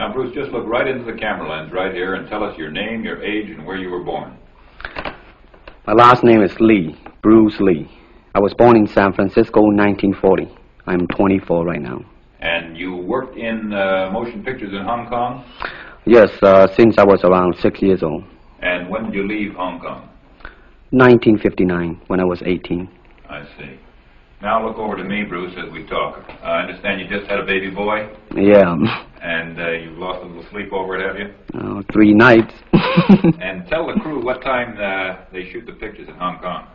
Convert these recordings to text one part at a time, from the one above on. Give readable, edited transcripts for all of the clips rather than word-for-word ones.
Now, Bruce, just look right into the camera lens right here and tell us your name, your age, and where you were born. My last name is Lee, Bruce Lee. I was born in San Francisco in 1940. I'm 24 right now. And you worked in motion pictures in Hong Kong? Yes, since I was around 6 years old. And when did you leave Hong Kong? 1959, when I was 18. I see. Now look over to me, Bruce, as we talk. I understand you just had a baby boy? Yeah. And you've lost a little sleep over it, have you? 3 nights. And tell the crew what time they shoot the pictures in Hong Kong.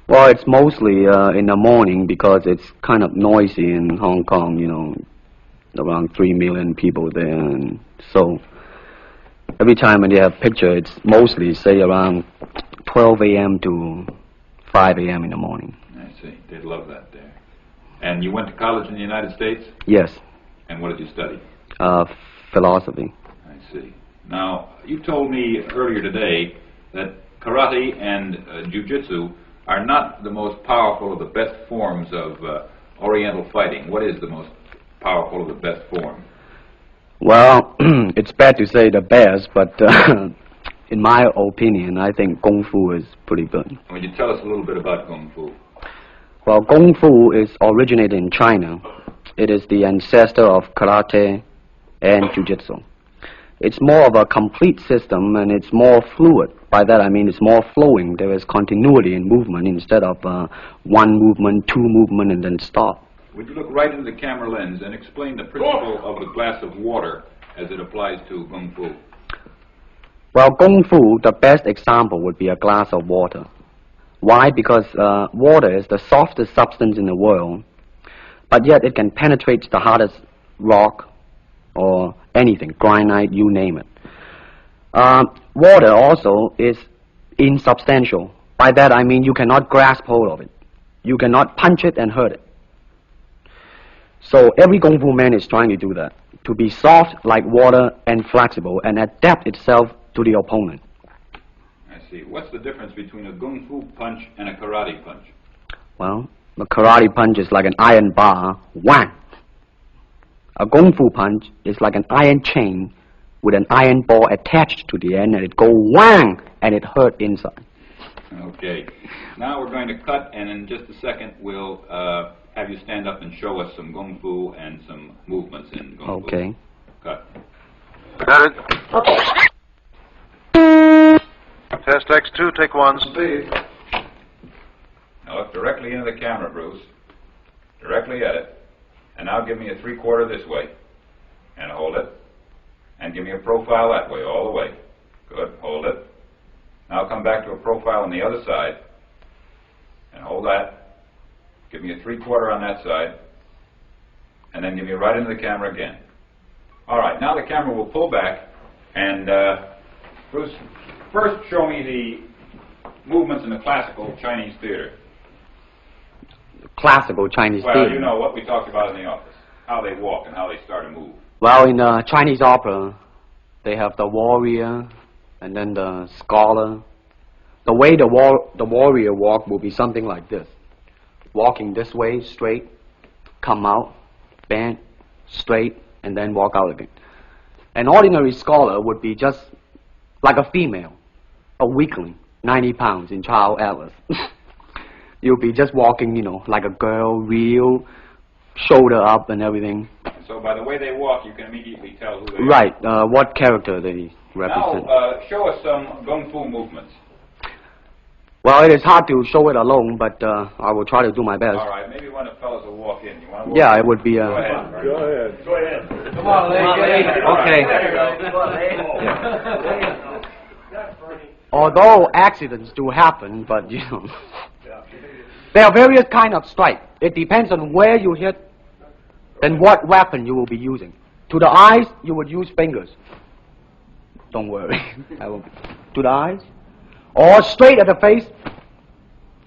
Well, it's mostly in the morning because it's kind of noisy in Hong Kong, you know, around 3 million people there. And so every time when they have picture, it's mostly, say, around 12 a.m. to 5 a.m. in the morning. I see. They'd love that there. And you went to college in the United States? Yes. And what did you study? Philosophy. I see. Now, you told me earlier today that karate and jiu-jitsu are not the most powerful or the best forms of Oriental fighting. What is the most powerful or the best form? Well, it's bad to say the best, but in my opinion, I think Kung Fu is pretty good. Would you tell us a little bit about Kung Fu? Well, Kung Fu is originated in China. It is the ancestor of karate and jiu-jitsu. It's more of a complete system, and it's more fluid. By that I mean it's more flowing. There is continuity in movement instead of one movement, two movement, and then stop. Would you look right into the camera lens and explain the principle of the glass of water as it applies to Kung Fu? Well, Kung Fu, the best example would be a glass of water. Why? Because water is the softest substance in the world, but yet it can penetrate the hardest rock or anything, granite, you name it. Water also is insubstantial. By that I mean you cannot grasp hold of it. You cannot punch it and hurt it. So every Kung Fu man is trying to do that, to be soft like water and flexible and adapt itself to the opponent. I see. What's the difference between a Kung Fu punch and a karate punch? Well, a karate punch is like an iron bar, whang. A Kung Fu punch is like an iron chain with an iron ball attached to the end, and it go whang, and it hurt inside. Okay. Now we're going to cut, and in just a second we'll have you stand up and show us some Kung Fu and some movements in Kung Fu. Okay. Cut. Got it. Test X2, take 1. Please. Now look directly into the camera, Bruce. Directly at it. And now give me a 3/4 this way. And hold it. And give me a profile that way, all the way. Good. Hold it. Now come back to a profile on the other side. And hold that. Give me a 3/4 on that side. And then give me right into the camera again. All right. Now the camera will pull back. And Bruce, first show me the movements in the classical Chinese theater. Classical Chinese Well, theater. you know what we talked about in the office. How they walk and how they start to move. Well, in Chinese opera, they have the warrior and then the scholar. The way the warrior walk will be something like this. Walking this way, straight, come out, bend, straight, and then walk out again. An ordinary scholar would be just like a female, a weakling, 90 pounds in Child Atlas. You'll be just walking, you know, like a girl, real, shoulder up and everything. So by the way they walk, you can immediately tell who they Right, what character they represent. Now, show us some Kung Fu movements. Well, it is hard to show it alone, but I will try to do my best. All right, maybe one of the fellows will walk in. You want to walk Yeah, in? it would be... Go ahead. Go ahead. Go ahead. Come on, lady. Okay. There Although accidents do happen, but, you know... There are various kind of strike. It depends on where you hit and what weapon you will be using. To the eyes, you would use fingers. Don't worry. To the eyes. Or straight at the face.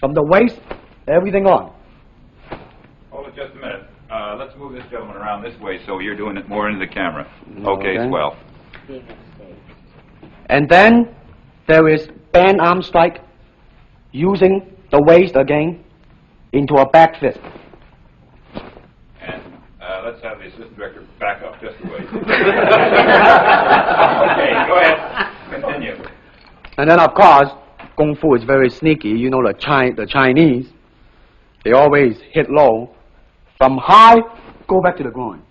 From the waist, everything on. Hold it just a minute. Let's move this gentleman around this way so you're doing it more into the camera. Okay, swell. And then there is band arm strike, using the waist again into a back fist. And Let's have the assistant director back up just a ways. Okay, go ahead. Continue. And then, of course, Kung Fu is very sneaky. You know, the Chinese, they always hit low. From high, go back to the groin.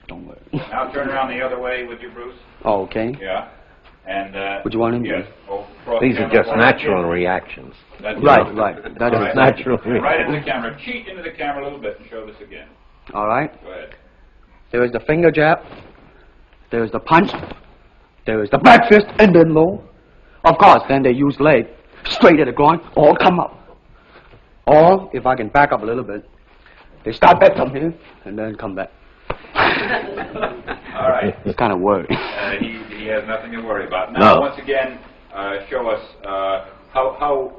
Don't worry. Now turn around the other way, would you, Bruce? Oh, okay. Yeah. And, What do you want him to yes. do? Oh, cross These the are camera just forward. natural reactions. That's Right, it. right. That All is right. natural Right into the camera. Cheat into the camera a little bit and show this again. All right. Go ahead. There is the finger jab. There is the punch. There is the back fist and then low. Of course, then they use leg straight at the groin or come up. Or, if I can back up a little bit, they start back from here and then come back. All right. It's kind of worry. He has nothing to worry about. Now, No. once again, show us how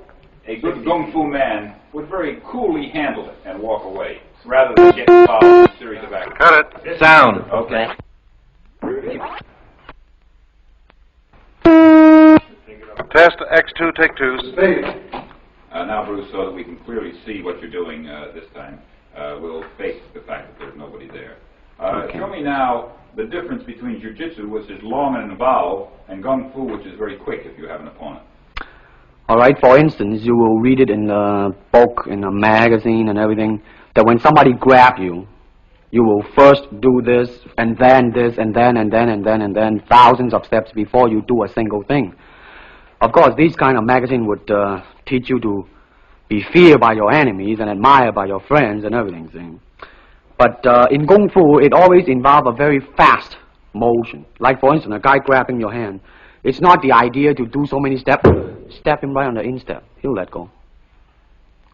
a good Kung Fu man would very coolly handle it and walk away, rather than get involved in a series of actions. Cut it. Sound. Okay. Test X2, take 2. Now, Bruce, so that we can clearly see what you're doing this time, we'll face the fact that there's nobody there. Show me now the difference between Jiu-Jitsu, which is long and involved, and Kung Fu, which is very quick if you have an opponent. All right, for instance, you will read it in a book, in a magazine and everything, that when somebody grab you, you will first do this, and then this, and then, and then, and then, and then, thousands of steps before you do a single thing. Of course, these kind of magazine would teach you to be feared by your enemies and admired by your friends and everything. See? But in Kung Fu, it always involves a very fast motion. Like, for instance, a guy grabbing your hand. It's not the idea to do so many steps. Step him right on the instep. He'll let go.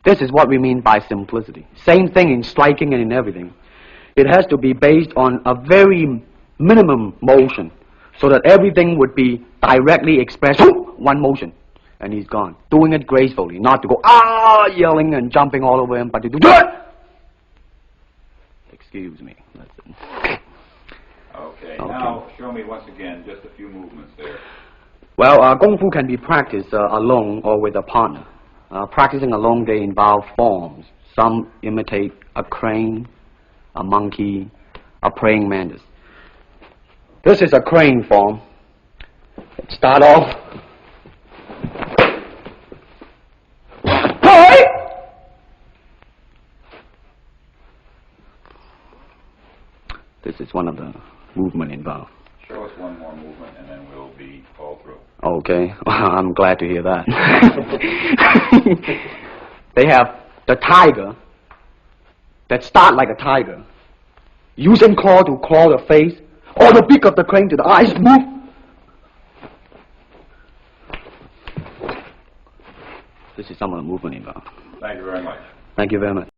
This is what we mean by simplicity. Same thing in striking and in everything. It has to be based on a very minimum motion so that everything would be directly expressed. One motion. And he's gone. Doing it gracefully. Not to go, yelling and jumping all over him, but to do Excuse me. That's it. Okay. Now, show me once again just a few movements there. Well, Kung Fu can be practiced alone or with a partner. Practicing alone, they involve forms. Some imitate a crane, a monkey, a praying mantis. This is a crane form. Start off. This is one of the movement involved. Show us one more movement, and then we'll be all through. Okay, I'm glad to hear that. They have the tiger that start like a tiger, using claw to claw the face, or the beak of the crane to the eyes move. This is some of the movement involved. Thank you very much. Thank you very much.